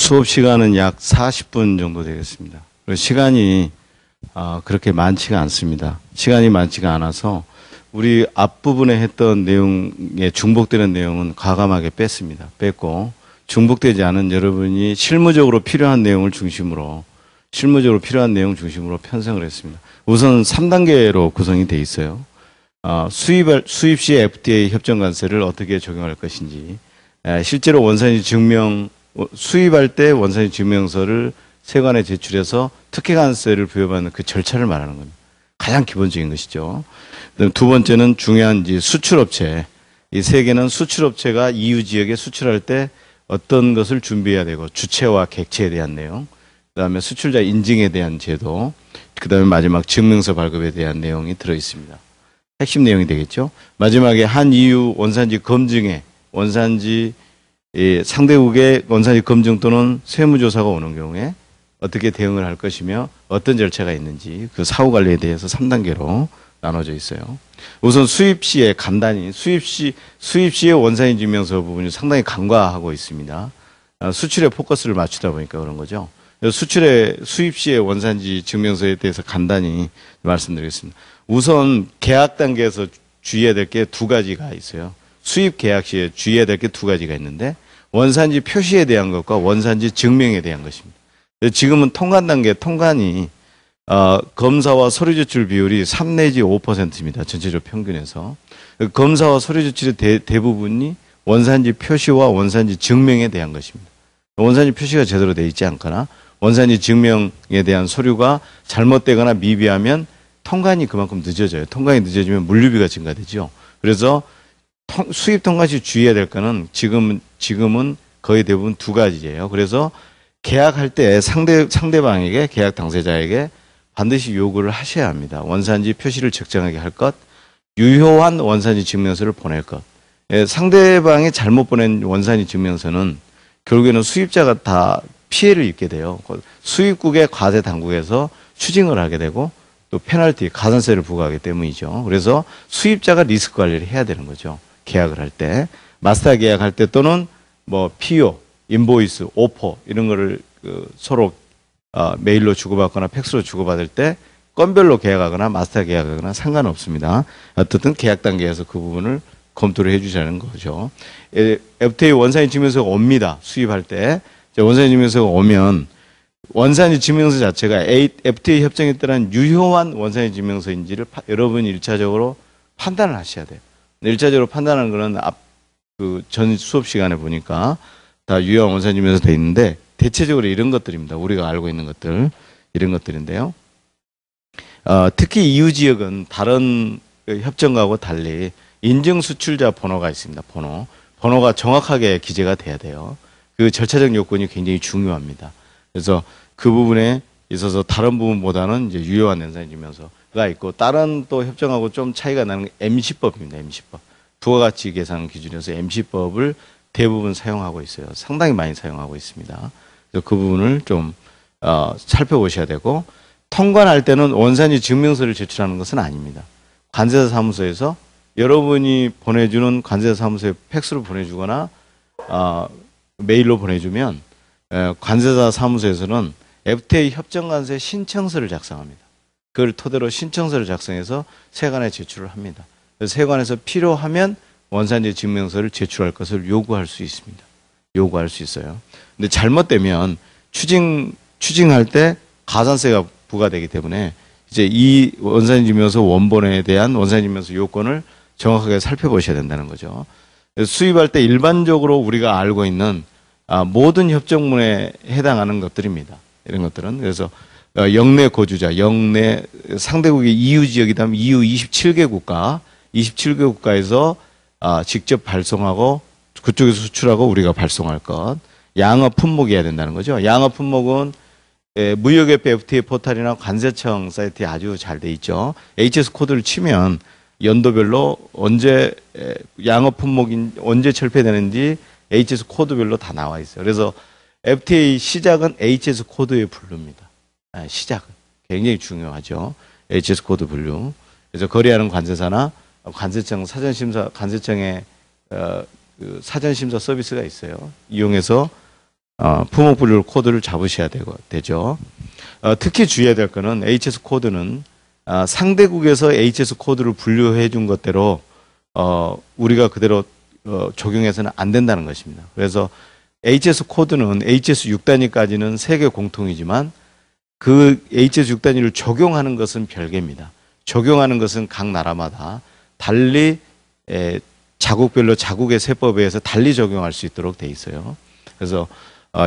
수업 시간은 약 40분 정도 되겠습니다. 그리고 시간이 그렇게 많지가 않습니다. 시간이 많지가 않아서 우리 앞부분에 했던 내용에 중복되는 내용은 과감하게 뺐습니다. 뺐고 중복되지 않은 여러분이 실무적으로 필요한 내용 중심으로 편성을 했습니다. 우선 3단계로 구성이 돼 있어요. 수입 시 FDA 협정관세를 어떻게 적용할 것인지, 실제로 수입할 때 원산지 증명서를 세관에 제출해서 특혜관세를 부여받는 그 절차를 말하는 겁니다. 가장 기본적인 것이죠. 두 번째는 중요한 수출업체. 이 세 개는 수출업체가 EU 지역에 수출할 때 어떤 것을 준비해야 되고, 주체와 객체에 대한 내용, 그 다음에 수출자 인증에 대한 제도, 그 다음에 마지막 증명서 발급에 대한 내용이 들어있습니다. 핵심 내용이 되겠죠. 마지막에 한 EU 원산지 검증에 상대국의 원산지 검증 또는 세무조사가 오는 경우에 어떻게 대응을 할 것이며 어떤 절차가 있는지 그 사후 관리에 대해서 3단계로 나눠져 있어요. 우선 수입 시에 간단히 수입 시의 원산지 증명서 부분이 상당히 간과하고 있습니다. 수출에 포커스를 맞추다 보니까 그런 거죠. 수입 시의 원산지 증명서에 대해서 간단히 말씀드리겠습니다. 우선 계약 단계에서 주의해야 될 게 두 가지가 있어요. 수입 계약 시에 주의해야 될 게 두 가지가 있는데, 원산지 표시에 대한 것과 원산지 증명에 대한 것입니다. 지금은 통관 단계, 통관이 검사와 서류 제출 비율이 3 내지 5%입니다. 전체적 평균에서. 검사와 서류 제출의 대부분이 원산지 표시와 원산지 증명에 대한 것입니다. 원산지 표시가 제대로 되어 있지 않거나 원산지 증명에 대한 서류가 잘못되거나 미비하면 통관이 그만큼 늦어져요. 통관이 늦어지면 물류비가 증가되죠. 그래서 수입 통관 시 주의해야 될 거는 지금은 거의 대부분 두 가지예요. 그래서 계약할 때 상대방에게, 계약 당사자에게 반드시 요구를 하셔야 합니다. 원산지 표시를 적정하게 할 것, 유효한 원산지 증명서를 보낼 것. 상대방이 잘못 보낸 원산지 증명서는 결국에는 수입자가 다 피해를 입게 돼요. 수입국의 과세 당국에서 추징을 하게 되고 또 페널티, 가산세를 부과하기 때문이죠. 그래서 수입자가 리스크 관리를 해야 되는 거죠. 계약을 할 때. 마스터 계약할 때 또는 PO, 인보이스, 오퍼 이런 거를 서로 메일로 주고받거나 팩스로 주고받을 때 건별로 계약하거나 마스터 계약하거나 상관없습니다. 어쨌든 계약 단계에서 그 부분을 검토를 해 주자는 거죠. FTA 원산지 증명서가 옵니다. 수입할 때. 원산지 증명서가 오면 원산지 증명서 자체가 FTA 협정에 따른 유효한 원산지 증명서인지를 여러분이 1차적으로 판단을 하셔야 돼요. 1차적으로 판단하는 거는 전 수업 시간에 보니까 다 유효한 원산지 증명서 돼 있는데, 대체적으로 이런 것들입니다. 우리가 알고 있는 것들, 이런 것들인데요. 특히 EU 지역은 다른 협정과하고 달리 인증 수출자 번호가 있습니다. 번호가 정확하게 기재가 돼야 돼요. 그 절차적 요건이 굉장히 중요합니다. 그래서 그 부분에 있어서 다른 부분보다는 이제 유효한 원산지 증명서가 있고, 다른 또 협정하고 좀 차이가 나는 게 MC법입니다. MC법. 부가가치 계산 기준에서 MC법을 대부분 사용하고 있어요. 상당히 많이 사용하고 있습니다. 그래서 그 부분을 좀 살펴보셔야 되고, 통관할 때는 원산지 증명서를 제출하는 것은 아닙니다. 관세사 사무소에서 여러분이 보내주는 관세사 사무소에 팩스로 보내주거나 메일로 보내주면 관세사 사무소에서는 FTA 협정관세 신청서를 작성합니다. 그걸 토대로 신청서를 작성해서 세관에 제출을 합니다. 그래서 세관에서 필요하면 원산지 증명서를 제출할 것을 요구할 수 있습니다. 요구할 수 있어요. 근데 잘못되면 추징할 때 가산세가 부과되기 때문에 이제 이 원산지 증명서 원본에 대한 원산지 증명서 요건을 정확하게 살펴보셔야 된다는 거죠. 수입할 때 일반적으로 우리가 알고 있는 모든 협정문에 해당하는 것들입니다. 이런 것들은. 그래서 영내 거주자, 영내 상대국이 EU 지역이라면 EU 27개 국가에서 직접 발송하고 그쪽에서 수출하고 우리가 발송할 것. 양업 품목이어야 된다는 거죠. 양업 품목은 무역협회 FTA 포털이나 관세청 사이트에 아주 잘 돼 있죠. HS 코드를 치면 연도별로 언제 양업 품목인 언제 철폐되는지 HS 코드별로 다 나와 있어요. 그래서 FTA 시작은 HS 코드에 부릅니다. 시작은 굉장히 중요하죠. HS 코드 분류. 그래서 거래하는 관세사나 관세청 사전심사 관세청의 그 사전심사 서비스가 있어요. 이용해서 품목 분류 코드를 잡으셔야 되죠. 특히 주의해야 될 거는 HS 코드는 상대국에서 HS 코드를 분류해 준 것대로 우리가 그대로 적용해서는 안 된다는 것입니다. 그래서 HS 코드는 HS 6단위까지는 세계 공통이지만 그 HS 6단위를 적용하는 것은 별개입니다. 적용하는 것은 각 나라마다 달리 자국별로 자국의 세법에 의해서 달리 적용할 수 있도록 돼 있어요. 그래서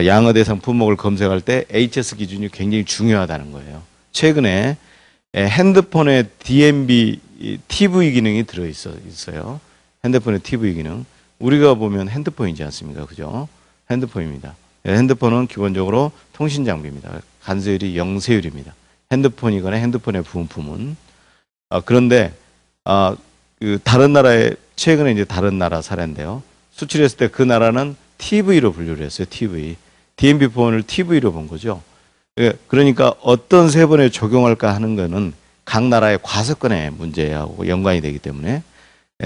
양어 대상 품목을 검색할 때 HS 기준이 굉장히 중요하다는 거예요. 최근에 핸드폰에 DMB TV 기능이 들어 있어요. 핸드폰의 TV 기능. 우리가 보면 핸드폰이지 않습니까? 그죠? 핸드폰입니다. 핸드폰은 기본적으로 통신 장비입니다. 간세율이 0세율입니다. 핸드폰이거나 핸드폰의 부품은. 그런데 그 다른 나라에 최근에 이제 다른 나라 사례인데요. 수출했을 때 그 나라는 TV로 분류를 했어요. TV. DMB 폰을 TV로 본 거죠. 그러니까 어떤 세번에 적용할까 하는 거는 각 나라의 과세권의 문제하고 연관이 되기 때문에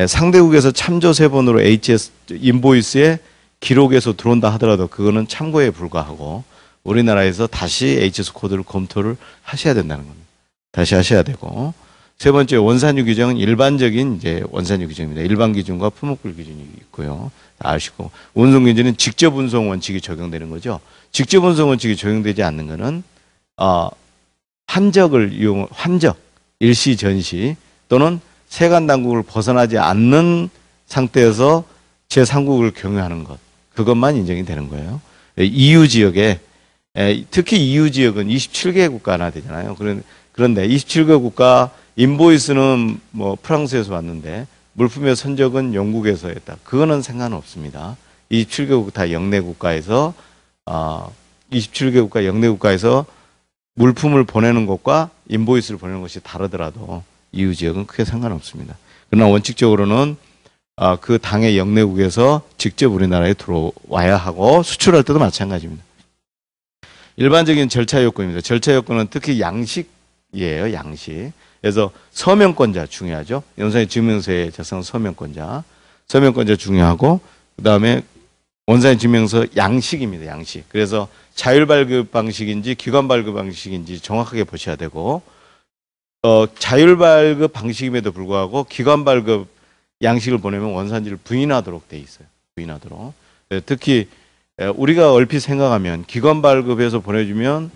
상대국에서 참조 세번으로 HS 인보이스에 기록에서 들어온다 하더라도 그거는 참고에 불과하고 우리나라에서 다시 HS 코드를 검토를 하셔야 된다는 겁니다. 다시 하셔야 되고 세 번째 원산유 규정은 일반적인 이제 원산유 규정입니다. 일반 기준과 품목별 기준이 있고요. 다 아시고 운송 기준은 직접 운송 원칙이 적용되는 거죠. 직접 운송 원칙이 적용되지 않는 거는 환적을 이용 환적 일시 전시 또는 세관 당국을 벗어나지 않는 상태에서 제3국을 경유하는 것 그것만 인정이 되는 거예요. EU 지역에 특히 EU 지역은 27개 국가나 되잖아요. 그런데 27개 국가 인보이스는 뭐 프랑스에서 왔는데 물품의 선적은 영국에서 했다. 그거는 상관없습니다. 27개국 다 영내 국가에서 27개 국가 영내 국가에서 물품을 보내는 것과 인보이스를 보내는 것이 다르더라도 EU 지역은 크게 상관없습니다. 그러나 원칙적으로는 그 당의 영내국에서 직접 우리나라에 들어와야 하고 수출할 때도 마찬가지입니다. 일반적인 절차 요건입니다. 절차 요건은 특히 양식이에요. 양식. 그래서 서명권자 중요하죠. 영상의 증명서에 작성한 서명권자 중요하고 그 다음에 원산지 증명서 양식입니다. 양식. 그래서 자율 발급 방식인지 기관 발급 방식인지 정확하게 보셔야 되고 자율 발급 방식임에도 불구하고 기관 발급 양식을 보내면 원산지를 부인하도록 돼 있어요. 부인하도록. 특히 우리가 얼핏 생각하면 기관 발급해서 보내주면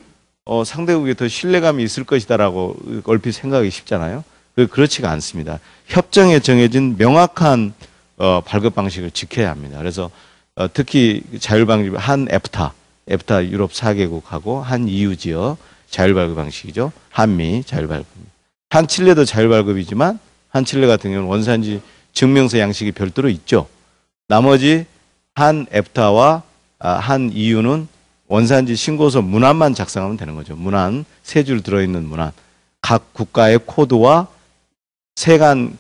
상대국에 더 신뢰감이 있을 것이다라고 얼핏 생각하기 쉽잖아요. 그렇지가 않습니다. 협정에 정해진 명확한 발급 방식을 지켜야 합니다. 그래서 특히 자율 방식 한 에프타 유럽 4개국하고 한 EU 지역 자율 발급 방식이죠. 한미 자율 발급. 한 칠레도 자율 발급이지만 한 칠레 같은 경우는 원산지 증명서 양식이 별도로 있죠. 나머지 한 에프타와 한 EU는 원산지 신고서 문안만 작성하면 되는 거죠. 문안, 세 줄 들어있는 문안. 각 국가의 코드와 세관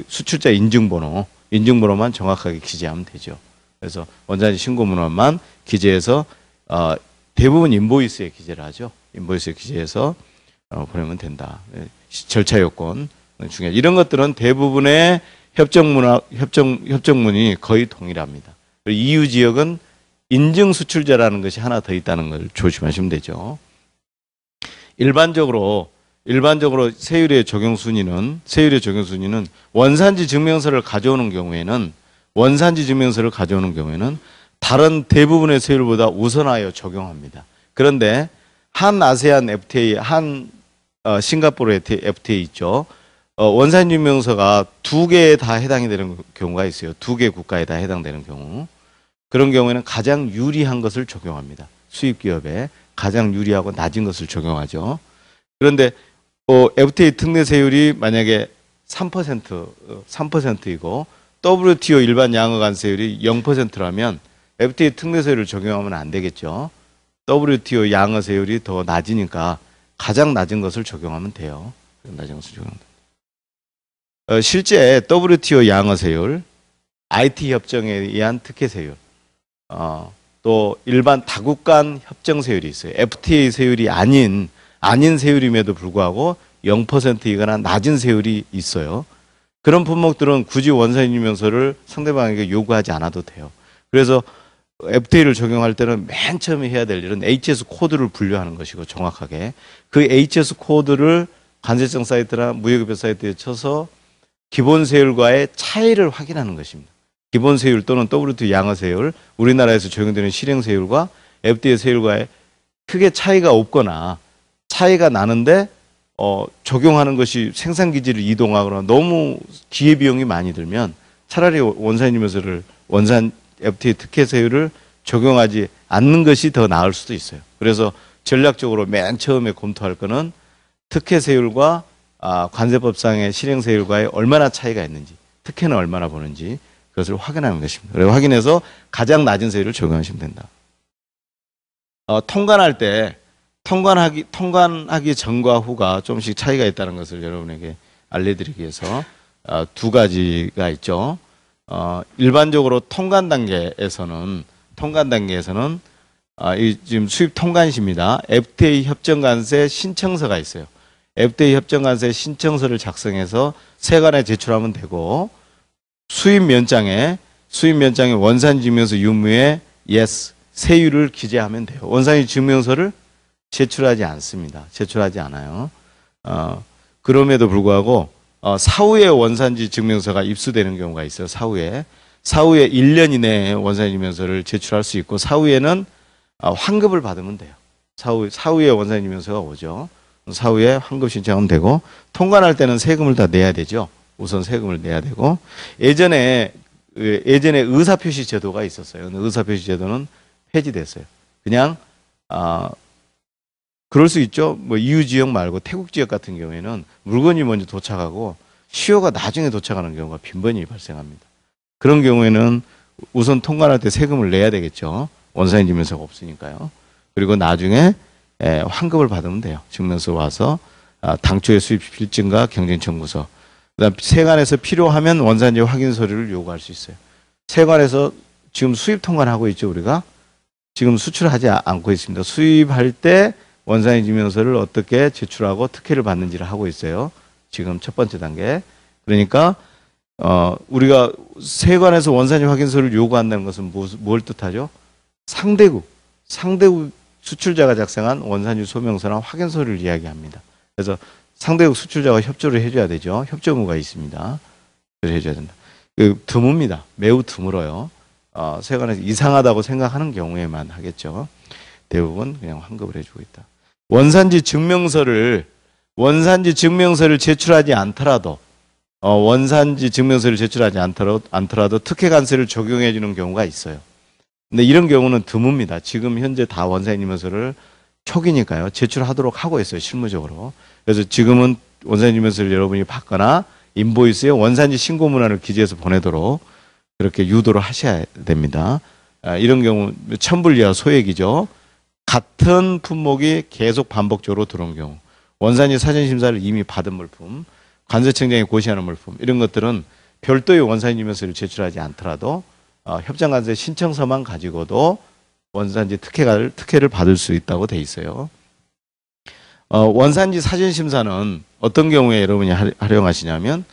수출자 인증번호만 정확하게 기재하면 되죠. 그래서 원산지 신고 문안만 기재해서 대부분 인보이스에 기재를 하죠. 인보이스에 기재해서 보내면 된다. 절차 요건 중요하죠. 이런 것들은 대부분의 협정문이 거의 동일합니다. EU 지역은 인증 수출자라는 것이 하나 더 있다는 걸 조심하시면 되죠. 일반적으로 세율의 적용 순위는 원산지 증명서를 가져오는 경우에는 다른 대부분의 세율보다 우선하여 적용합니다. 그런데 한 아세안 FTA, 싱가포르 FTA 있죠. 원산지 증명서가 2개에 다 해당이 되는 경우가 있어요. 2개 국가에 다 해당되는 경우. 그런 경우에는 가장 유리한 것을 적용합니다. 수입 기업에 가장 유리하고 낮은 것을 적용하죠. 그런데 FTA 특례 세율이 만약에 3%이고 WTO 일반 양어 관세율이 0%라면 FTA 특례 세율을 적용하면 안 되겠죠. WTO 양어 세율이 더 낮으니까 가장 낮은 것을 적용하면 돼요. 낮은 것을 적용합니다. 실제 WTO 양어 세율, IT 협정에 의한 특혜 세율, 또 일반 다국 간 협정 세율이 있어요. FTA 세율이 아닌 세율임에도 불구하고 0%이거나 낮은 세율이 있어요. 그런 품목들은 굳이 원산지 증명서를 상대방에게 요구하지 않아도 돼요. 그래서 FTA를 적용할 때는 맨 처음에 해야 될 일은 HS 코드를 분류하는 것이고 정확하게 그 HS 코드를 관세청 사이트나 무역협회 사이트에 쳐서 기본 세율과의 차이를 확인하는 것입니다. 기본 세율 또는 WTO 양어 세율, 우리나라에서 적용되는 실행 세율과 FTA 세율과의 크게 차이가 없거나 차이가 나는데 적용하는 것이 생산 기지를 이동하거나 너무 기회비용이 많이 들면 차라리 원산이면서를 원산 FTA 특혜 세율을 적용하지 않는 것이 더 나을 수도 있어요. 그래서 전략적으로 맨 처음에 검토할 거는 특혜 세율과 관세법상의 실행 세율과의 얼마나 차이가 있는지, 특혜는 얼마나 보는지 그것을 확인하는 것입니다. 그래서 확인해서 가장 낮은 세율을 적용하시면 된다. 통관할 때 통관하기 전과 후가 조금씩 차이가 있다는 것을 여러분에게 알려드리기 위해서 두 가지가 있죠. 일반적으로 통관 단계에서는 지금 수입 통관시입니다. FTA 협정관세 신청서가 있어요. FTA 협정관세 신청서를 작성해서 세관에 제출하면 되고 수입 면장에 원산지 증명서 유무에 yes 세율을 기재하면 돼요. 원산지 증명서를 제출하지 않습니다. 제출하지 않아요. 그럼에도 불구하고 사후에 원산지 증명서가 입수되는 경우가 있어요. 사후에 1년 이내에 원산지 증명서를 제출할 수 있고 사후에는 환급을 받으면 돼요. 사후에 원산지 증명서가 오죠. 사후에 환급 신청하면 되고 통관할 때는 세금을 다 내야 되죠. 우선 세금을 내야 되고 예전에 의사표시 제도가 있었어요. 근데 의사표시 제도는 폐지됐어요. 그냥 그럴 수 있죠. 뭐 EU 지역 말고 태국 지역 같은 경우에는 물건이 먼저 도착하고 시효가 나중에 도착하는 경우가 빈번히 발생합니다. 그런 경우에는 우선 통관할 때 세금을 내야 되겠죠. 원산지 증명서가 없으니까요. 그리고 나중에 환급을 받으면 돼요. 증명서 와서 당초의 수입 필증과 경쟁 청구서. 그다음 세관에서 필요하면 원산지 확인 서류를 요구할 수 있어요. 세관에서 지금 수입 통관하고 있죠. 우리가 지금 수출하지 않고 있습니다. 수입할 때 원산지 증명서를 어떻게 제출하고 특혜를 받는지를 하고 있어요. 지금 첫 번째 단계. 그러니까 우리가 세관에서 원산지 확인서를 요구한다는 것은 뭘 뜻하죠? 상대국 수출자가 작성한 원산지 소명서나 확인서를 이야기합니다. 그래서 상대국 수출자가 협조를 해줘야 되죠. 협조 의무가 있습니다. 그래서 해줘야 된다. 드뭅니다. 매우 드물어요. 세관에서 이상하다고 생각하는 경우에만 하겠죠. 대부분 그냥 환급을 해주고 있다. 원산지 증명서를 제출하지 않더라도 특혜 관세를 적용해 주는 경우가 있어요. 근데 이런 경우는 드뭅니다. 지금 현재 다 원산지 증명서를 초기니까요. 제출하도록 하고 있어요. 실무적으로. 그래서 지금은 원산지 증명서를 여러분이 받거나 인보이스에 원산지 신고 문안을 기재해서 보내도록 그렇게 유도를 하셔야 됩니다. 이런 경우 1000불 이하 소액이죠. 같은 품목이 계속 반복적으로 들어온 경우, 원산지 사전심사를 이미 받은 물품, 관세청장이 고시하는 물품, 이런 것들은 별도의 원산지 증명서를 제출하지 않더라도 협정관세 신청서만 가지고도 원산지 특혜를 받을 수 있다고 돼 있어요. 원산지 사전심사는 어떤 경우에 여러분이 활용하시냐면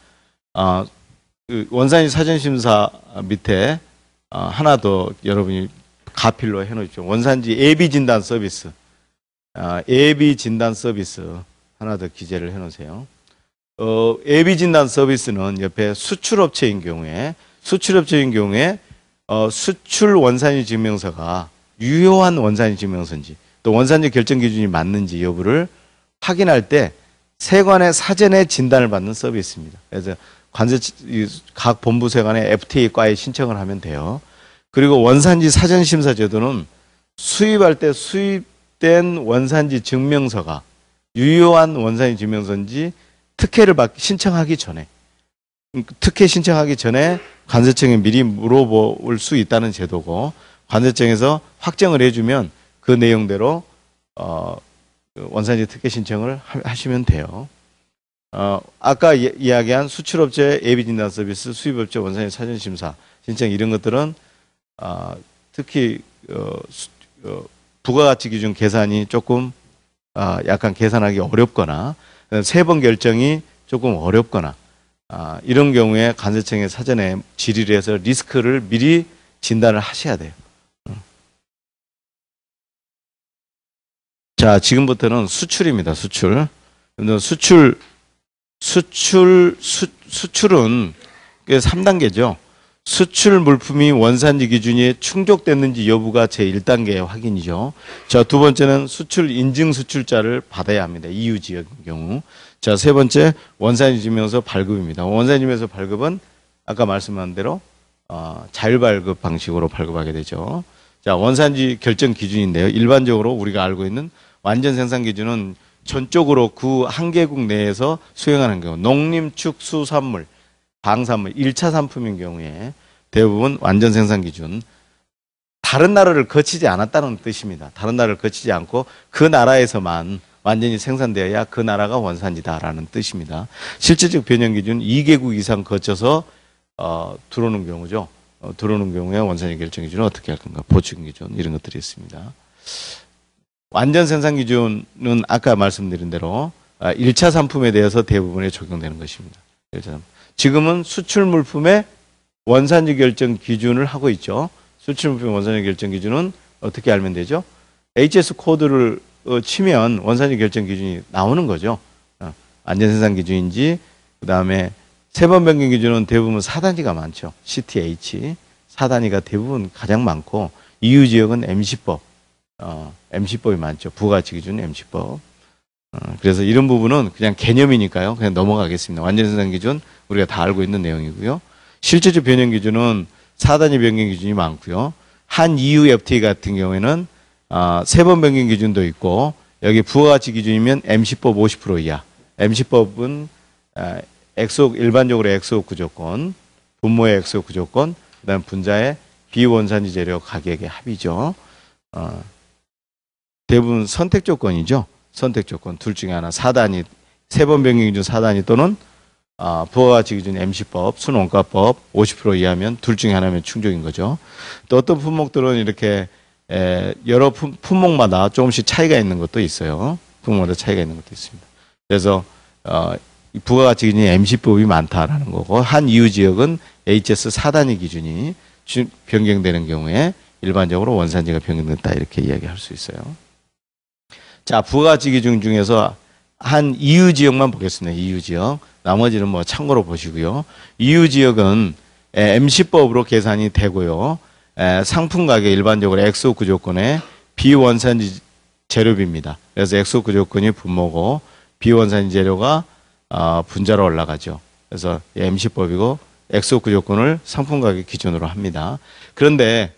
그 원산지 사전심사 밑에 하나 더 여러분이 가필로 해놓으십시오. 원산지 예비 진단 서비스, 예비 진단 서비스 하나 더 기재를 해놓으세요. 예비 진단 서비스는 옆에 수출업체인 경우에 수출 원산지 증명서가 유효한 원산지 증명서인지 또 원산지 결정 기준이 맞는지 여부를 확인할 때 세관의 사전에 진단을 받는 서비스입니다. 그래서 각 본부 세관에 FTA과에 신청을 하면 돼요. 그리고 원산지 사전심사 제도는 수입할 때 수입된 원산지 증명서가 유효한 원산지 증명서인지 특혜 신청하기 전에 관세청에 미리 물어볼 수 있다는 제도고 관세청에서 확정을 해주면 그 내용대로 원산지 특혜 신청을 하시면 돼요. 아까 이야기한 수출업체 예비진단 서비스, 수입업체 원산지 사전심사 신청 이런 것들은 특히 부가가치 기준 계산이 조금 약간 계산하기 어렵거나 세 번 결정이 조금 어렵거나 이런 경우에 관세청에 사전에 질의를 해서 리스크를 미리 진단을 하셔야 돼요. 자, 지금부터는 수출입니다. 수출. 수출은 3단계죠. 수출 물품이 원산지 기준에 충족됐는지 여부가 제1단계의 확인이죠. 자, 두 번째는 수출 인증 수출자를 받아야 합니다. EU 지역인 경우. 자, 세 번째 원산지 증명서 발급입니다. 원산지 증명서 발급은 아까 말씀한 대로 자율 발급 방식으로 발급하게 되죠. 자, 원산지 결정 기준인데요. 일반적으로 우리가 알고 있는 완전 생산 기준은 전적으로 그 한 개국 내에서 수행하는 경우, 농림, 축수산물, 방산물, 1차 상품인 경우에 대부분 완전 생산 기준, 다른 나라를 거치지 않았다는 뜻입니다. 다른 나라를 거치지 않고 그 나라에서만 완전히 생산되어야 그 나라가 원산지다라는 뜻입니다. 실질적 변형 기준 2개국 이상 거쳐서 들어오는 경우죠. 들어오는 경우에 원산지 결정 기준은 어떻게 할 건가? 보충 기준 이런 것들이 있습니다. 완전 생산 기준은 아까 말씀드린 대로 1차 상품에 대해서 대부분에 적용되는 것입니다. 지금은 수출 물품의 원산지 결정 기준을 하고 있죠. 수출 물품 원산지 결정 기준은 어떻게 알면 되죠? HS 코드를 치면 원산지 결정 기준이 나오는 거죠. 안전 생산 기준인지, 그 다음에 세번 변경 기준은 대부분 4단위가 많죠. CTH 4단위가 대부분 가장 많고, EU 지역은 MC법, MC법이 많죠. 부가가치 기준 MC법. 그래서 이런 부분은 그냥 개념이니까요. 그냥 넘어가겠습니다. 완전 생산 기준 우리가 다 알고 있는 내용이고요. 실제적 변형 기준은 4단위 변경 기준이 많고요. 한 EU FTA 같은 경우에는 3번 변경 기준도 있고, 여기 부가가치 기준이면 MC법 50% 이하. MC법은 일반적으로 엑소옥 구조권, 분모의 엑소옥 구조권, 그다음 분자의 비원산지 재료 가격의 합이죠. 대부분 선택 조건이죠. 선택 조건 둘 중에 하나. 4단위, 3번 변경 기준 4단위 또는 부가가치 기준 MC법, 순원가법 50% 이하면 둘 중에 하나면 충족인 거죠. 또 어떤 품목들은 이렇게 여러 품목마다 조금씩 차이가 있는 것도 있어요. 품목마다 차이가 있는 것도 있습니다. 그래서 부가가치 기준이 MC법이 많다라는 거고, 한 EU 지역은 HS 4단위 기준이 변경되는 경우에 일반적으로 원산지가 변경됐다 이렇게 이야기할 수 있어요. 자, 부가가치 기준 중에서 한 EU 지역만 보겠습니다. EU 지역. 나머지는 뭐 참고로 보시고요. EU 지역은 MC법으로 계산이 되고요. 상품 가격 일반적으로 엑소 구조권의 비원산지 재료비입니다. 그래서 엑소 구조권이 분모고 비원산지 재료가 분자로 올라가죠. 그래서 MC법이고 엑소 구조권을 상품 가격 기준으로 합니다. 그런데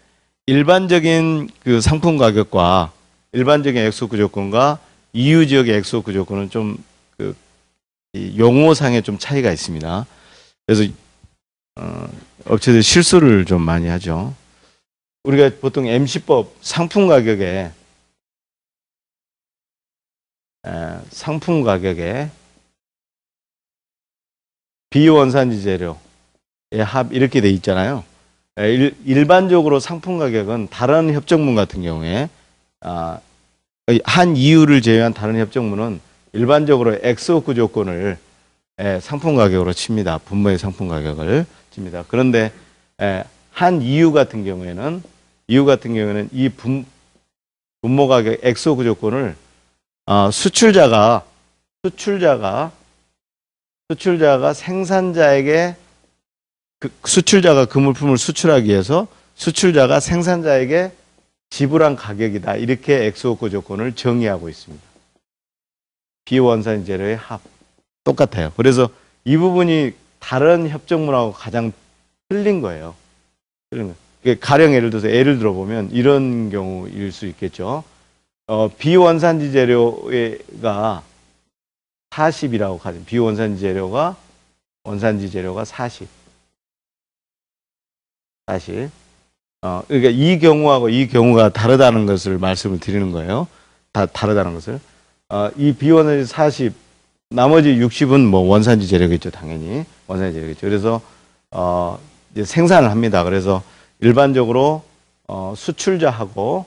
일반적인 그 상품 가격과 일반적인 엑소 구조권과 EU 지역의 엑소 구조권은 좀 그 용어상에 좀 차이가 있습니다. 그래서 업체들이 실수를 좀 많이 하죠. 우리가 보통 MC법 상품 가격에 비원산지 재료의 합 이렇게 돼 있잖아요. 일반적으로 상품 가격은 다른 협정문 같은 경우에 한 EU를 제외한 다른 협정문은 일반적으로 엑소 구조권을 상품 가격으로 칩니다. 분모의 상품 가격을 칩니다. 그런데 한 EU 같은 경우에는 이 분모 가격 엑소 구조권을 수출자가 생산자에게 수출자가 그 물품을 수출하기 위해서 수출자가 생산자에게 지불한 가격이다. 이렇게 엑소 구조권을 정의하고 있습니다. 비원산지 재료의 합. 똑같아요. 그래서 이 부분이 다른 협정문하고 가장 틀린 거예요. 가령 예를 들어보면 이런 경우일 수 있겠죠. 비원산지 재료가 40이라고 가정. 비원산지 재료가 원산지 재료가 40. 그러니까 이 경우하고 이 경우가 다르다는 것을 말씀을 드리는 거예요. 다르다는 것을. 이 비원산지 40, 나머지 60은 뭐 원산지 재료겠죠, 당연히. 원산지 재료겠죠. 그래서, 이제 생산을 합니다. 그래서 일반적으로, 수출자하고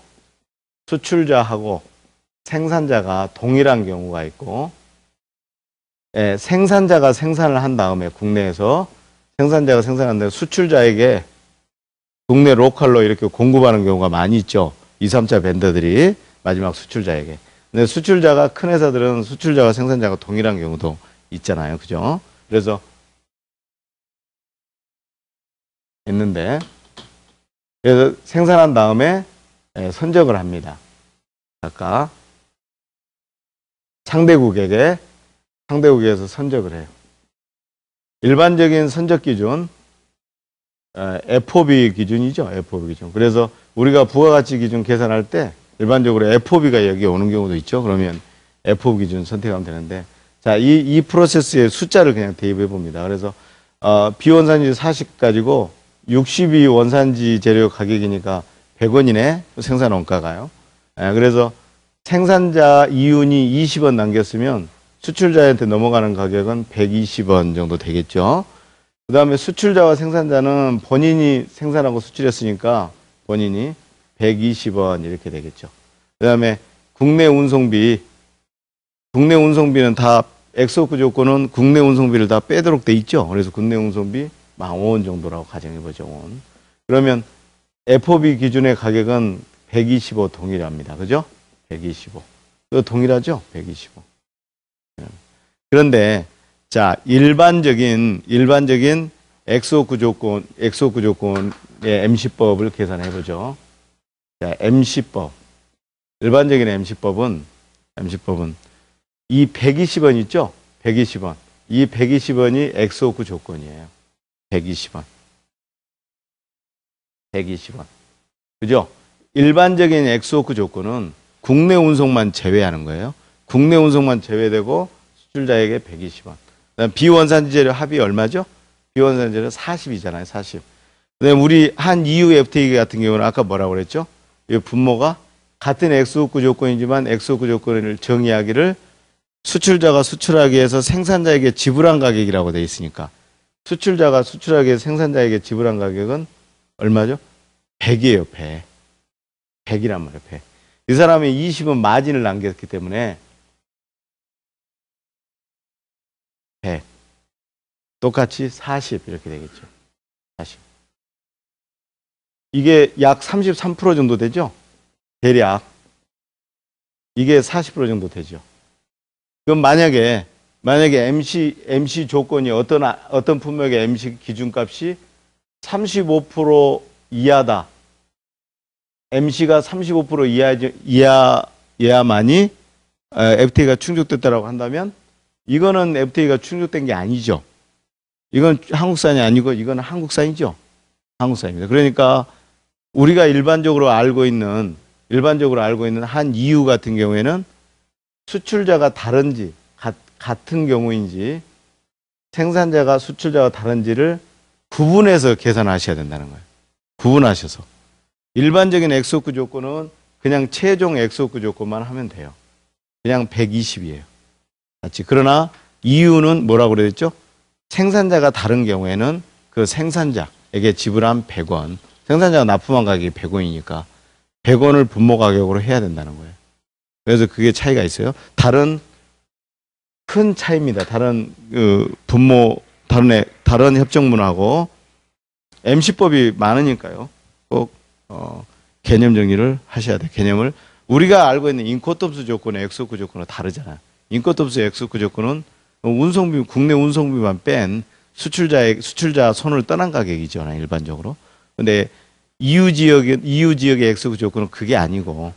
생산자가 동일한 경우가 있고, 생산자가 생산을 한 다음에 국내에서 생산자가 생산한 다음에 수출자에게 국내 로컬로 이렇게 공급하는 경우가 많이 있죠. 2, 3차 벤더들이 마지막 수출자에게. 근데 수출자가 큰 회사들은 수출자와 생산자가 동일한 경우도 있잖아요. 그죠? 그래서 있는데 그래서 생산한 다음에 선적을 합니다. 아까 상대국에서 선적을 해요. 일반적인 선적 기준 FOB 기준이죠. FOB 기준. 그래서 우리가 부가가치 기준 계산할 때 일반적으로 FOB가 여기 오는 경우도 있죠. 그러면 FOB 기준 선택하면 되는데 자, 이 프로세스의 숫자를 그냥 대입해 봅니다. 그래서 비원산지 40 가지고 62 원산지 재료 가격이니까 100원이네. 생산 원가가요. 그래서 생산자 이윤이 20원 남겼으면 수출자한테 넘어가는 가격은 120원 정도 되겠죠. 그 다음에 수출자와 생산자는 본인이 생산하고 수출했으니까 본인이 120원 이렇게 되겠죠. 그 다음에 국내 운송비는 다 엑스워크 조건은 국내 운송비를 다 빼도록 돼 있죠. 그래서 국내 운송비 15,000원 정도라고 가정해보죠. 그러면 FOB 기준의 가격은 125 동일합니다. 그죠? 125. 이거 동일하죠? 125. 그런데 자, 일반적인 엑스워크 조건의 MC법을 계산해 보죠. 자, MC법. 일반적인 MC법은 이 120원 있죠? 120원. 이 120원이 엑스워크 조건이에요. 120원. 120원. 그죠? 일반적인 엑스워크 조건은 국내 운송만 제외하는 거예요. 국내 운송만 제외되고 수출자에게 120원. 그다음 비원산지 재료 합이 얼마죠? 비원산지 재료 40이잖아요. 40. 그다음에 우리 한 EU FTA 같은 경우는 아까 뭐라고 그랬죠? 이 분모가 같은 엑스워크 조건이지만 엑스워크 조건을 정의하기를 수출자가 수출하기 위해서 생산자에게 지불한 가격이라고 되어 있으니까 수출자가 수출하기 위해서 생산자에게 지불한 가격은 얼마죠? 100이에요. 100. 100이란 말이에요. 100. 이 사람이 20원 마진을 남겼기 때문에 100. 똑같이 40 이렇게 되겠죠. 40. 이게 약 33% 정도 되죠? 대략. 이게 40% 정도 되죠. 그럼 만약에 MC 조건이 어떤 품목의 MC 기준값이 35% 이하다. MC가 35% 이하야만이 FTA가 충족됐다라고 한다면 이거는 FTA가 충족된 게 아니죠. 이건 한국산이 아니고 이거는 한국산이죠. 한국산입니다. 그러니까 우리가 일반적으로 알고 있는 한 EU 같은 경우에는 수출자가 다른지 같은 경우인지 생산자가 수출자가 다른지를 구분해서 계산하셔야 된다는 거예요. 구분하셔서. 일반적인 엑스워크 조건은 그냥 최종 엑스워크 조건만 하면 돼요. 그냥 120이에요. 맞지? 그러나 EU는 뭐라고 그랬죠? 생산자가 다른 경우에는 그 생산자에게 지불한 100원. 생산자가 납품한 가격이 100원이니까 100원을 분모 가격으로 해야 된다는 거예요. 그래서 그게 차이가 있어요. 다른 큰 차이입니다. 다른 다른 협정문하고 MC법이 많으니까요. 꼭 개념 정리를 하셔야 돼요. 개념을 우리가 알고 있는 인코톱스 조건의 엑스워크 조건은 다르잖아요. 인코톱스 엑스워크 조건은 국내 운송비만 뺀 수출자 손을 떠난 가격이죠. 일반적으로. 근데 EU 지역의 엑스워크 조건은 그게 아니고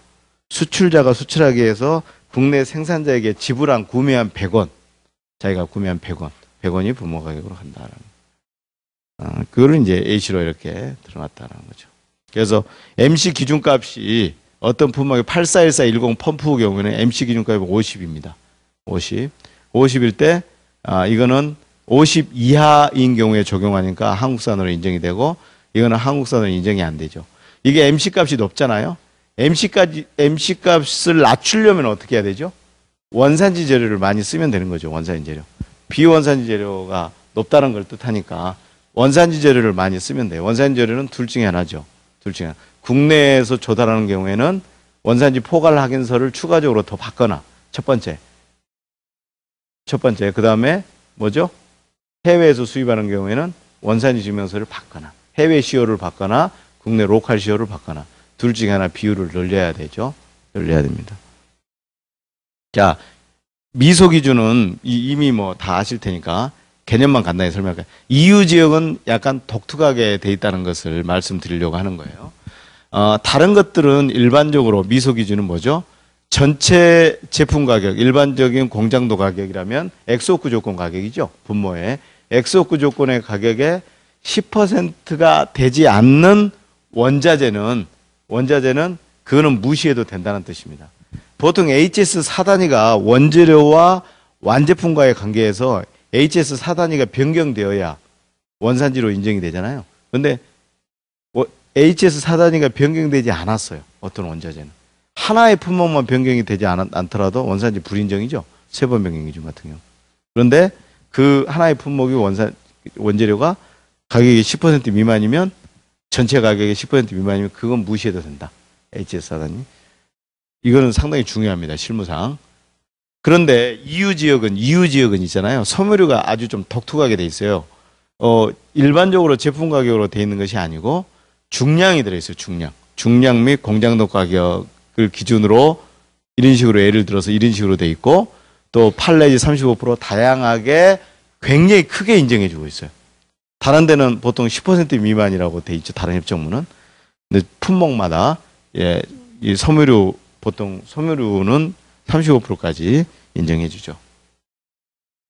수출자가 수출하기 위해서 국내 생산자에게 구매한 100원, 자기가 구매한 100원이 분모 가격으로 간다라는. 그거를 이제 A시로 이렇게 들어갔다는 거죠. 그래서 MC 기준값이 어떤 품목의 841410 펌프 경우에는 MC 기준값이 50입니다. 50. 50일 때, 이거는 50 이하인 경우에 적용하니까 한국산으로 인정이 되고, 이거는 한국산으로 인정이 안 되죠. 이게 MC 값이 높잖아요. MC 값을 낮추려면 어떻게 해야 되죠? 원산지 재료를 많이 쓰면 되는 거죠. 원산지 재료. 비원산지 재료가 높다는 걸 뜻하니까 원산지 재료를 많이 쓰면 돼요. 원산지 재료는 둘 중에 하나죠. 둘 중에 하나. 국내에서 조달하는 경우에는 원산지 포괄 확인서를 추가적으로 더 받거나 첫 번째. 그 다음에 뭐죠? 해외에서 수입하는 경우에는 원산지 증명서를 받거나 해외 시효를 받거나 국내 로컬 시효를 받거나 둘 중에 하나 비율을 늘려야 되죠. 늘려야 됩니다. 자, 미소 기준은 이미 뭐 다 아실 테니까 개념만 간단히 설명할게요. 이유 지역은 약간 독특하게 돼 있다는 것을 말씀드리려고 하는 거예요. 다른 것들은 일반적으로 미소 기준은 뭐죠? 전체 제품 가격, 일반적인 공장도 가격이라면 엑소크 조건 가격이죠. 분모에. 엑소크 조건의 가격에 10%가 되지 않는 원자재는 그거는 무시해도 된다는 뜻입니다. 보통 HS 4단위가 원재료와 완제품과의 관계에서 HS 4단위가 변경되어야 원산지로 인정이 되잖아요. 그런데 HS 4단위가 변경되지 않았어요. 어떤 원자재는. 하나의 품목만 변경이 되지 않더라도 원산지 불인정이죠. 3번 변경 기준 같은 경우. 그런데 그 하나의 품목이 원재료가 가격이 10% 미만이면 전체 가격의 10% 미만이면 그건 무시해도 된다. HS 4단위. 이거는 상당히 중요합니다. 실무상. 그런데 이유 지역은 있잖아요. 섬유류가 아주 좀 독특하게 돼 있어요. 일반적으로 제품 가격으로 돼 있는 것이 아니고 중량이 들어있어요. 중량 및 공장도 가격을 기준으로 이런 식으로 예를 들어서 이런 식으로 돼 있고 또 8 내지 35% 다양하게 굉장히 크게 인정해 주고 있어요. 다른 데는 보통 10% 미만이라고 돼 있죠. 다른 협정문은. 근데 품목마다 이 섬유류 보통 섬유류는 35%까지 인정해 주죠.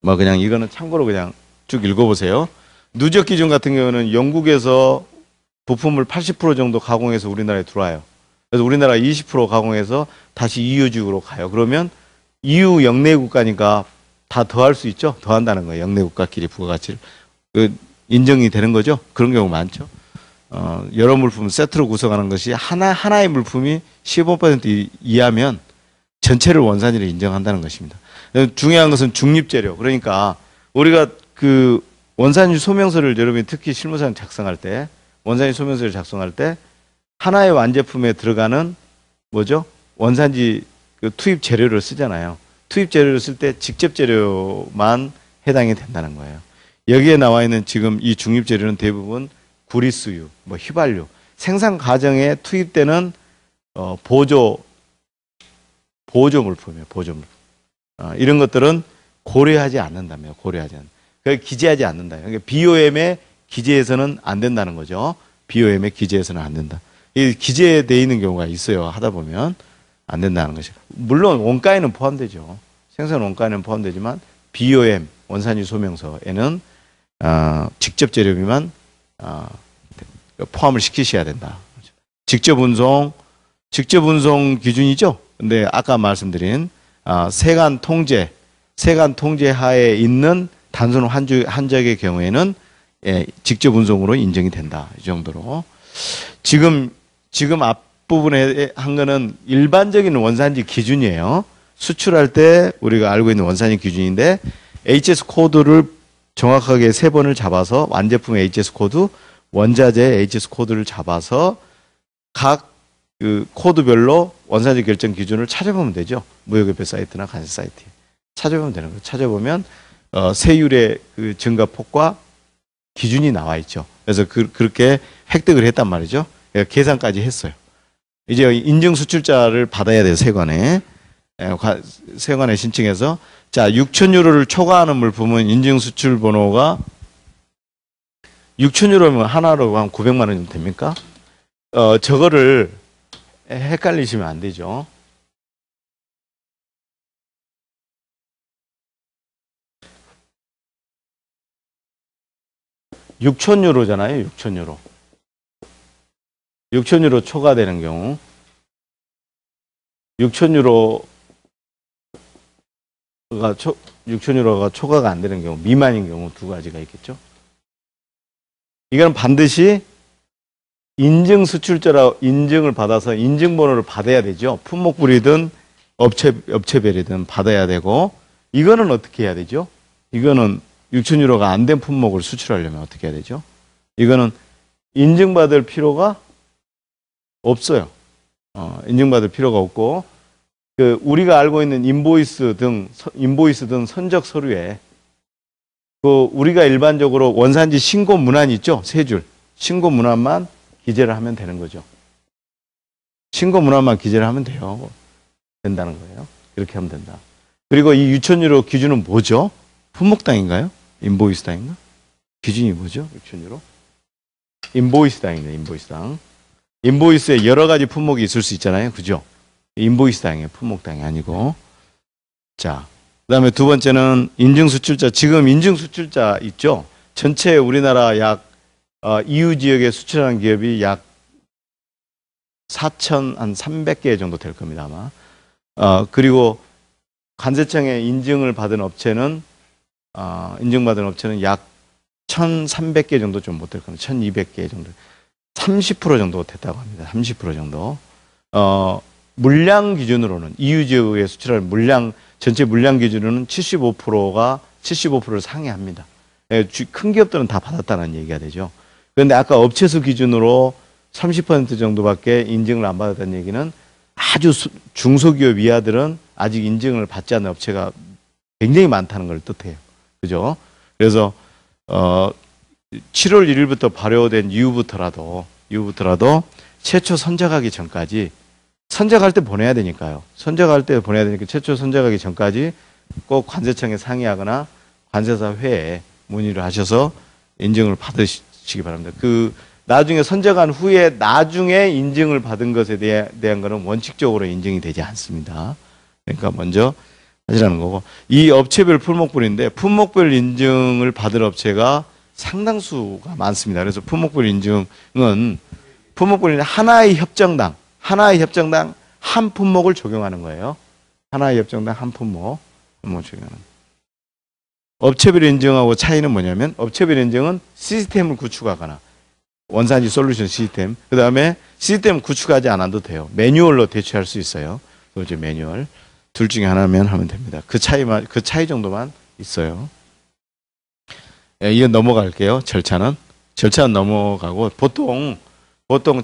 뭐 그냥 이거는 참고로 그냥 쭉 읽어보세요. 누적 기준 같은 경우는 영국에서 부품을 80% 정도 가공해서 우리나라에 들어와요. 그래서 우리나라 20% 가공해서 다시 EU지구로 가요. 그러면 EU 영내 국가니까 다 더할 수 있죠. 더한다는 거예요. 영내 국가끼리 부가가치를 인정이 되는 거죠. 그런 경우 많죠. 여러 물품 세트로 구성하는 것이 하나의 물품이 15% 이하면 전체를 원산지로 인정한다는 것입니다. 중요한 것은 중립재료. 그러니까 우리가 그 원산지 소명서를 여러분이 특히 실무상 작성할 때 원산지 소명서를 작성할 때 하나의 완제품에 들어가는 뭐죠? 원산지 그 투입 재료를 쓰잖아요. 투입 재료를 쓸 때 직접 재료만 해당이 된다는 거예요. 여기에 나와 있는 지금 이 중립 재료는 대부분 구리수유, 뭐 휘발유, 생산 과정에 투입되는 보조 물품이에요. 보조 물품. 이런 것들은 고려하지 않는다며. 그걸 기재하지 않는다. 그러니까 BOM에 기재해서는 안 된다는 거죠. BOM에 기재해서는 안 된다. 이 기재되어 있는 경우가 있어요. 하다 보면 안 된다는 것이죠. 물론 원가에는 포함되죠. 생산 원가에는 포함되지만 BOM 원산지 소명서에는 직접 재료비만 포함을 시키셔야 된다. 직접 운송 기준이죠. 근데 아까 말씀드린 세관 통제 하에 있는 단순 한적의 경우에는 직접 운송으로 인정이 된다. 이 정도로. 지금 앞부분에 한 거는 일반적인 원산지 기준이에요. 수출할 때 우리가 알고 있는 원산지 기준인데 HS 코드를 정확하게 3번을 잡아서 완제품의 HS 코드, 원자재 HS 코드를 잡아서 각 그 코드별로 원산지 결정 기준을 찾아보면 되죠. 무역협회 사이트나 관세 사이트에 찾아보면 되는 거예요. 찾아보면 세율의 그 증가폭과 기준이 나와 있죠. 그래서 그렇게 획득을 했단 말이죠. 계산까지 했어요. 이제 인증 수출자를 받아야 돼요. 세관에 신청해서 자 6,000유로를 초과하는 물품은 인증 수출 번호가 6,000유로면 하나로 한 900만 원 정도 됩니까? 저거를 헷갈리시면 안 되죠. (6,000유로잖아요) 6,000유로. 6,000유로 초과되는 경우 6,000유로가 초과가 안 되는 경우, 미만인 경우 두 가지가 있겠죠. 이건 반드시 인증 수출자라 인증을 받아서 인증번호를 받아야 되죠. 품목불이든 업체별이든 받아야 되고, 이거는 어떻게 해야 되죠? 이거는 6,000유로가 안 된 품목을 수출하려면 어떻게 해야 되죠? 이거는 인증받을 필요가 없어요. 인증받을 필요가 없고, 우리가 알고 있는 인보이스 등 선적 서류에 우리가 일반적으로 원산지 신고 문안이 있죠? 3줄. 신고 문안만 기재를 하면 되는 거죠. 신고 문안만 기재를 하면 된다는 거예요. 이렇게 하면 된다. 그리고 이 유천유로 기준은 뭐죠? 품목당인가요? 인보이스당인가? 기준이 뭐죠? 유천유로? 인보이스당입니다. 인보이스당. 인보이스에 여러 가지 품목이 있을 수 있잖아요. 그죠? 인보이스당이에요. 품목당이 아니고. 자, 그다음에 두 번째는 인증수출자. 지금 인증수출자 있죠? 전체 우리나라 약 EU 지역에 수출하는 기업이 약 4,300개 정도 될 겁니다, 아마. 그리고 관세청에 인증을 받은 업체는 인증받은 업체는 약 1,300개 정도 좀 못 될 겁니다. 1,200개 정도. 30% 정도 됐다고 합니다. 30% 정도. 물량 기준으로는 EU 지역에 수출할 물량 전체 물량 기준으로는 75%를 상회합니다. 큰 기업들은 다 받았다는 얘기가 되죠. 그런데 아까 업체수 기준으로 30% 정도밖에 인증을 안 받았다는 얘기는 아주 중소기업 이하들은 아직 인증을 받지 않는 업체가 굉장히 많다는 걸 뜻해요. 그죠? 그래서 7월 1일부터 발효된 이후부터라도 최초 선적하기 전까지 선적할 때 보내야 되니까요. 선적할 때 보내야 되니까 최초 선적하기 전까지 꼭 관세청에 상의하거나 관세사 회에 문의를 하셔서 인증을 받으시기 바랍니다. 나중에 선적한 후에 나중에 인증을 받은 것에 대한 거는 원칙적으로 인증이 되지 않습니다. 그러니까 먼저 하시라는 거고. 이 업체별 품목별인데 품목별 인증을 받을 업체가 상당수가 많습니다. 그래서 품목별 인증은 하나의 협정당 한 품목을 적용하는 거예요. 하나의 협정당 한 품목 적용하는. 업체별 인증하고 차이는 뭐냐면 업체별 인증은 시스템을 구축하거나 원산지 솔루션 시스템, 그 다음에 시스템 구축하지 않아도 돼요. 매뉴얼로 대체할 수 있어요. 그죠, 매뉴얼. 둘 중에 하나면 하면 됩니다. 그 차이 정도만 있어요. 이건 넘어갈게요. 절차는 넘어가고 보통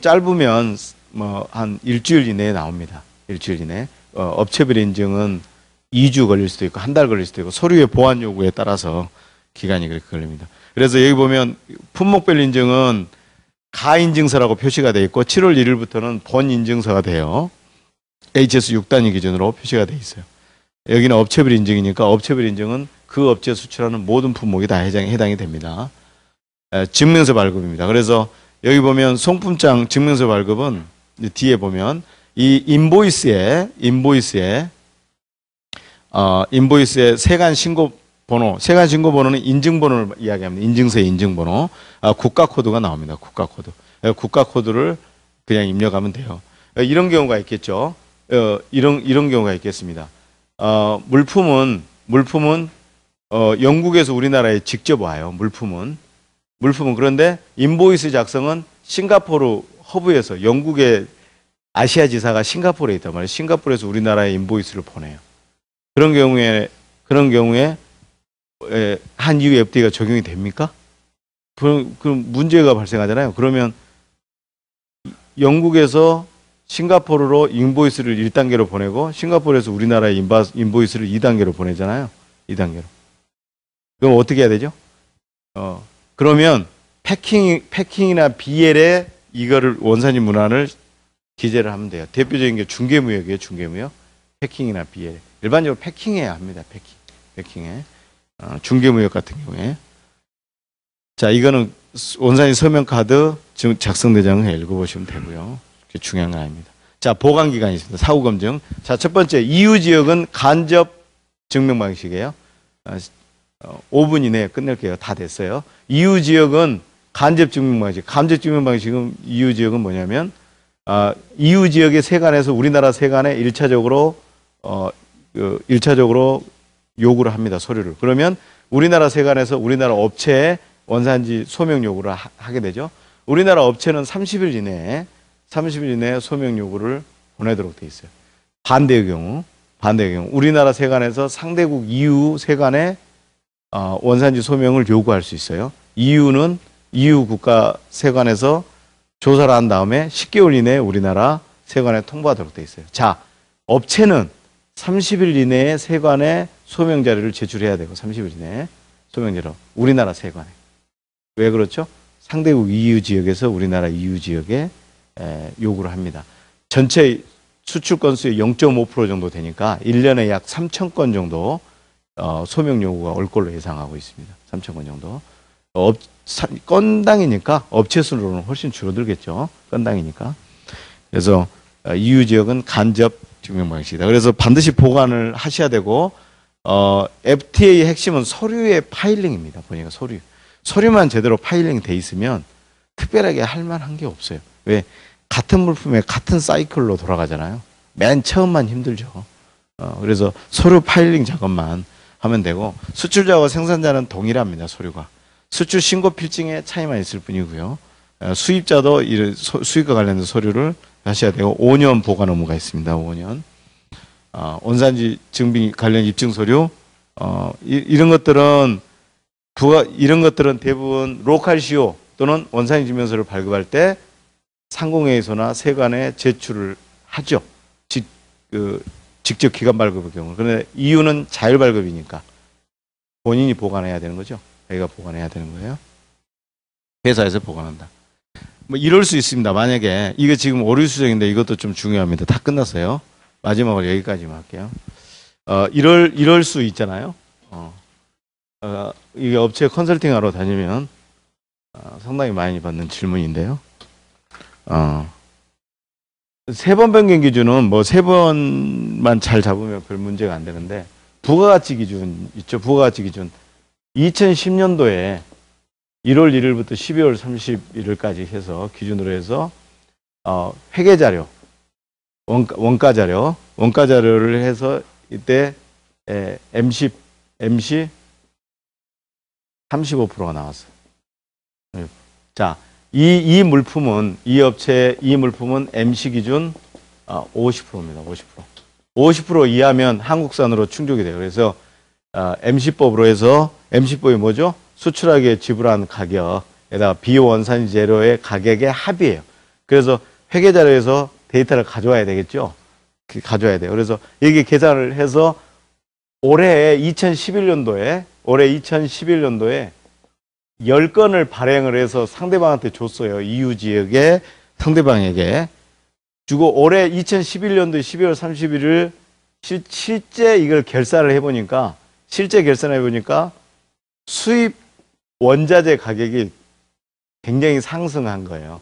짧으면 한 일주일 이내에 나옵니다. 일주일 이내. 업체별 인증은 2주 걸릴 수도 있고 한 달 걸릴 수도 있고 서류의 보안 요구에 따라서 기간이 그렇게 걸립니다. 그래서 여기 보면 품목별 인증은 가인증서라고 표시가 되어 있고 7월 1일부터는 본인증서가 돼요. HS 6단위 기준으로 표시가 되어 있어요. 여기는 업체별 인증이니까 업체별 인증은 그 업체 수출하는 모든 품목이 다 해당이 됩니다. 증명서 발급입니다. 그래서 여기 보면 송품장 증명서 발급은 뒤에 보면 이 인보이스에 세관 신고 번호는 인증번호를 이야기합니다. 인증서의 인증번호. 국가 코드가 나옵니다. 국가 코드. 국가 코드를 그냥 입력하면 돼요. 이런 경우가 있겠죠. 이런 경우가 있겠습니다. 물품은 영국에서 우리나라에 직접 와요. 물품은 그런데 인보이스 작성은 싱가포르 허브에서 영국의 아시아 지사가 싱가포르에 있단 말이에요. 싱가포르에서 우리나라에 인보이스를 보내요. 그런 경우에 한 EU FTA가 적용이 됩니까? 그럼 문제가 발생하잖아요. 그러면 영국에서 싱가포르로 인보이스를 1단계로 보내고 싱가포르에서 우리나라에 인보이스를 2단계로 보내잖아요. 2단계로. 그럼 어떻게 해야 되죠? 그러면 패킹이나 BL에 이거를 원산지 문안을 기재를 하면 돼요. 대표적인 게 중개무역이에요. 중개무역. 패킹이나 BL. 일반적으로 패킹해야 합니다. 패킹에. 중개무역 같은 경우에. 자, 이거는 원산지 서명 카드 지금 작성된 장을 읽어보시면 되고요. 그게 중요한 건 아닙니다. 자, 보관기간이 있습니다. 사후 검증. 자, 첫 번째 EU 지역은 간접 증명 방식이에요. 5분 이내에 끝낼게요. 다 됐어요. EU 지역은 간접 증명 방식. 간접 증명 방식은 EU 지역은 뭐냐면 EU 지역의 세관에서 우리나라 세관에 1차적으로 요구를 합니다. 서류를. 그러면 우리나라 세관에서 우리나라 업체에 원산지 소명 요구를 하게 되죠. 우리나라 업체는 30일 이내에 소명 요구를 보내도록 돼 있어요. 반대의 경우 우리나라 세관에서 상대국 EU 세관에 원산지 소명을 요구할 수 있어요. EU는 EU 국가 세관에서 조사를 한 다음에 10개월 이내에 우리나라 세관에 통보하도록 돼 있어요. 자, 업체는 30일 이내에 세관에 소명 자료를 제출해야 되고 30일 이내에 소명 자료 우리나라 세관에. 왜 그렇죠? 상대국 EU 지역에서 우리나라 EU 지역에 요구를 합니다. 전체 수출 건수의 0.5% 정도 되니까 1년에 약 3천 건 정도 소명 요구가 올 걸로 예상하고 있습니다. 3천 건 정도. 건당이니까 업체 수로는 훨씬 줄어들겠죠. 건당이니까. 그래서 EU 지역은 간접 증명 방식이다. 그래서 반드시 보관을 하셔야 되고 FTA의 핵심은 서류의 파일링입니다. 보니까 서류만 제대로 파일링 돼 있으면 특별하게 할 만한 게 없어요. 왜? 같은 물품에 같은 사이클로 돌아가잖아요. 맨 처음만 힘들죠. 그래서 서류 파일링 작업만 하면 되고 수출자와 생산자는 동일합니다. 서류가. 수출 신고 필증에 차이만 있을 뿐이고요. 수입자도 수입과 관련된 서류를 하셔야 되고 5년 보관 의무가 있습니다. 5년. 원산지 증빙 관련 입증 서류 이런 것들은 대부분 로컬시오 또는 원산지 증명서를 발급할 때 상공회의소나 세관에 제출을 하죠. 직접 기관 발급의 경우. 그런데 이유는 자율 발급이니까 본인이 보관해야 되는 거죠. 자기가 보관해야 되는 거예요. 회사에서 보관한다. 뭐 이럴 수 있습니다. 만약에 이거 지금 오류 수정인데 이것도 좀 중요합니다. 다 끝났어요. 마지막으로 여기까지만 할게요. 이럴 수 있잖아요. 이게 업체 컨설팅하러 다니면 상당히 많이 받는 질문인데요. 3번 변경 기준은 뭐 3번만 잘 잡으면 별 문제가 안 되는데 부가가치 기준 있죠. 부가가치 기준 2010년도에 1월 1일부터 12월 31일까지 해서 기준으로 해서 회계 자료, 원가 자료를 해서 이때 MC 35%가 나왔어요. 자, 이 물품은 이 물품은 MC 기준 50%입니다. 50% 이하면 한국산으로 충족이 돼요. 그래서 MC법으로 해서 MC법이 뭐죠? 수출하기에 지불한 가격에다가 비원산지 재료의 가격의 합이에요. 그래서 회계 자료에서 데이터를 가져와야 되겠죠. 가져와야 돼요. 그래서 여기 계산을 해서 올해 2011년도에 10건을 발행을 해서 상대방한테 줬어요. EU 지역의 상대방에게 주고 올해 2011년도 12월 31일 실제 이걸 결산을 해보니까 수입 원자재 가격이 굉장히 상승한 거예요.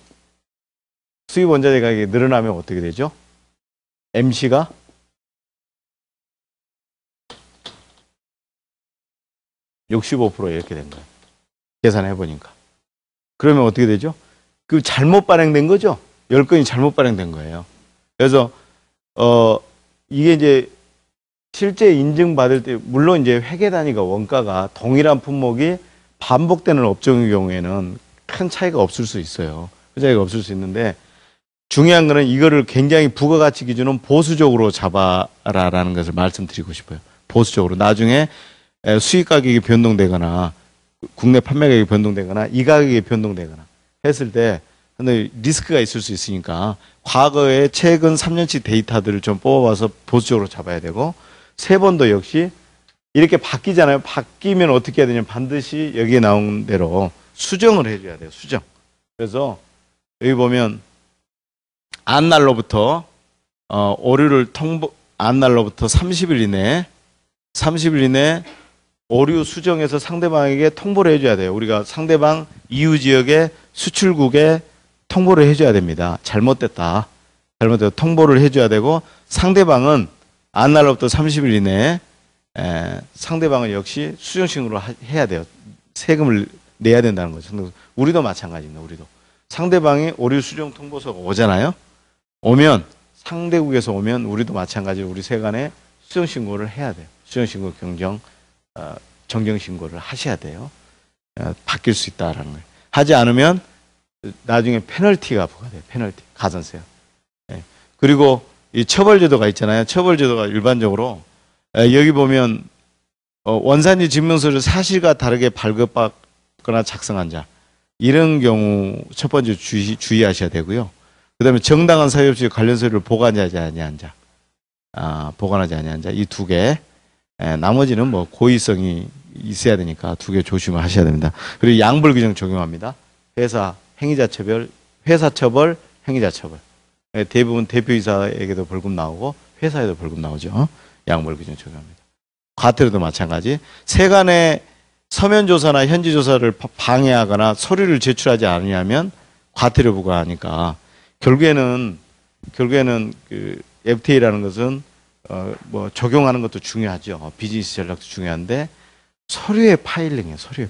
수입 원자재 가격이 늘어나면 어떻게 되죠? MC가 (65%) 이렇게 된 거예요. 계산해 보니까. 그러면 어떻게 되죠? 그 잘못 발행된 거죠? 10건이 잘못 발행된 거예요. 그래서 이게 이제 실제 인증받을 때 물론 이제 회계 단위가 원가가 동일한 품목이 반복되는 업종의 경우에는 큰 차이가 없을 수 있어요. 그 차이가 없을 수 있는데 중요한 거는 이거를 굉장히 부가가치 기준은 보수적으로 잡아라라는 것을 말씀드리고 싶어요. 보수적으로. 나중에 수입 가격이 변동되거나 국내 판매 가격이 변동되거나 이 가격이 변동되거나 했을 때 근데 리스크가 있을 수 있으니까 과거의 최근 3년치 데이터들을 좀 뽑아와서 보수적으로 잡아야 되고 3번도 역시 이렇게 바뀌잖아요. 바뀌면 어떻게 해야 되냐면 반드시 여기에 나온 대로 수정을 해줘야 돼요. 수정. 그래서 여기 보면 안날로부터 오류를 안날로부터 30일 이내에 오류 수정해서 상대방에게 통보를 해줘야 돼요. 우리가 상대방 EU 지역의 수출국에 통보를 해줘야 됩니다. 잘못됐다. 통보를 해줘야 되고 상대방은 안날로부터 30일 이내에 상대방은 역시 수정 신고를 해야 돼요. 세금을 내야 된다는 거죠. 우리도 마찬가지입니다. 우리도 상대방이 오류 수정 통보서가 오잖아요. 상대국에서 오면 우리도 마찬가지로 우리 세관에 수정 신고를 해야 돼요. 수정 신고 정정 신고를 하셔야 돼요. 바뀔 수 있다라는 거예요. 하지 않으면 나중에 페널티가 부과돼요. 페널티, 가산세요. 그리고 이 처벌제도가 있잖아요. 처벌제도가 일반적으로 여기 보면 원산지 증명서를 사실과 다르게 발급받거나 작성한 자 이런 경우 첫 번째 주의하셔야 되고요. 그 다음에 정당한 사유 없이 관련 서류를 보관하지 아니한 자, 이 2개. 나머지는 뭐 고의성이 있어야 되니까 2개 조심을 하셔야 됩니다. 그리고 양불 규정 적용합니다. 회사 처벌, 행위자 처벌. 대부분 대표이사에게도 벌금 나오고 회사에도 벌금 나오죠. 양벌금을 적용합니다. 과태료도 마찬가지. 세간의 서면조사나 현지조사를 방해하거나 서류를 제출하지 않으면 과태료 부과하니까 결국에는 그 FTA라는 것은 뭐 적용하는 것도 중요하죠. 비즈니스 전략도 중요한데 서류의 파일링이에요. 서류의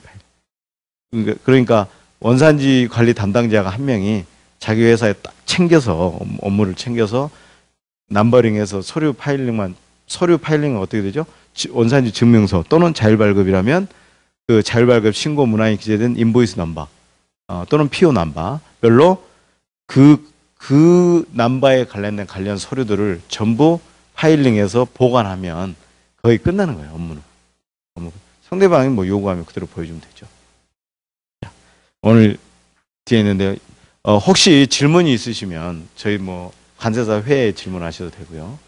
파일링. 그러니까 원산지 관리 담당자가 한 명이 자기 회사에 딱 챙겨서 업무를 챙겨서 넘버링해서 서류 파일링은 어떻게 되죠? 원산지 증명서 또는 자율발급이라면 그 자율발급 신고 문항에 기재된 인보이스 넘버 또는 PO 넘버별로 그 넘버에 관련 서류들을 전부 파일링해서 보관하면 거의 끝나는 거예요. 업무는. 상대방이 뭐 요구하면 그대로 보여주면 되죠. 자, 오늘 뒤에 있는데 혹시 질문이 있으시면 저희 뭐 관세사 회에 질문하셔도 되고요.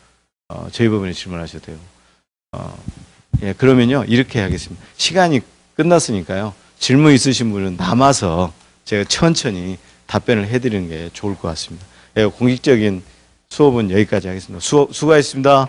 저희 법원에 질문하셔도 되고. 예, 그러면요 이렇게 하겠습니다. 시간이 끝났으니까요. 질문 있으신 분은 남아서 제가 천천히 답변을 해드리는 게 좋을 것 같습니다. 예, 공식적인 수업은 여기까지 하겠습니다. 수고하셨습니다.